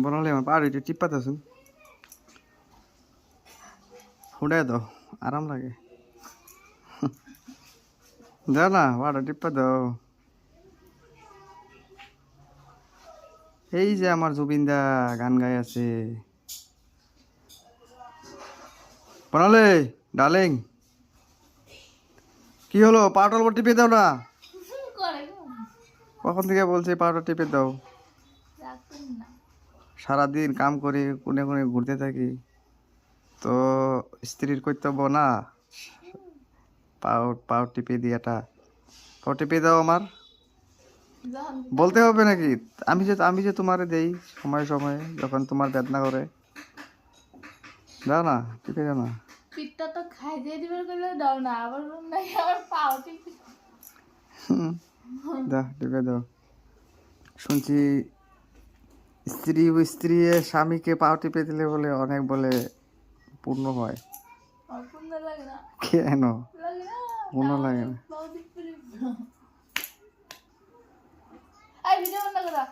বনালে আমার পাড়ে একটু টিপ্পা দাও, ফুটাই দাও, আরাম লাগে। দাও না, পাড়া টিপ্পা দাও। এই যে আমার জুবিনদা গান গাই আছে। বনালে ডার্লিং, কি হলো? পাউডার উপর টিপে দাও না। কখন থেকে বলছি পাউডার টিপে দাও। সারাদিন কাম করে কোনে কোনে ঘুরতে থাকি, তো স্ত্রীর কর্তব্য না পাও টিপে দিয়াটা। পাও টিপে দাও আমার। বলতে হবে নাকি? আমি যে তোমারে দেই সময় সময়, যখন তোমার বেদনা করে। দাও না, টিপে দাও না। পিঠটা তো খাই দিয়ে দিবার গেলে দাও না, আবার নাই আবার পাও টিপে দাও, টিপে দাও। শুনছি স্ত্রী স্বামীকে পাও টিপে দিলে বলে অনেক বলে পূর্ণ হয়। অপূর্ণ লাগে না, কেন লাগে না, পূর্ণ লাগে না? পাও টিপে এই ভিডিও বন্ধ করা।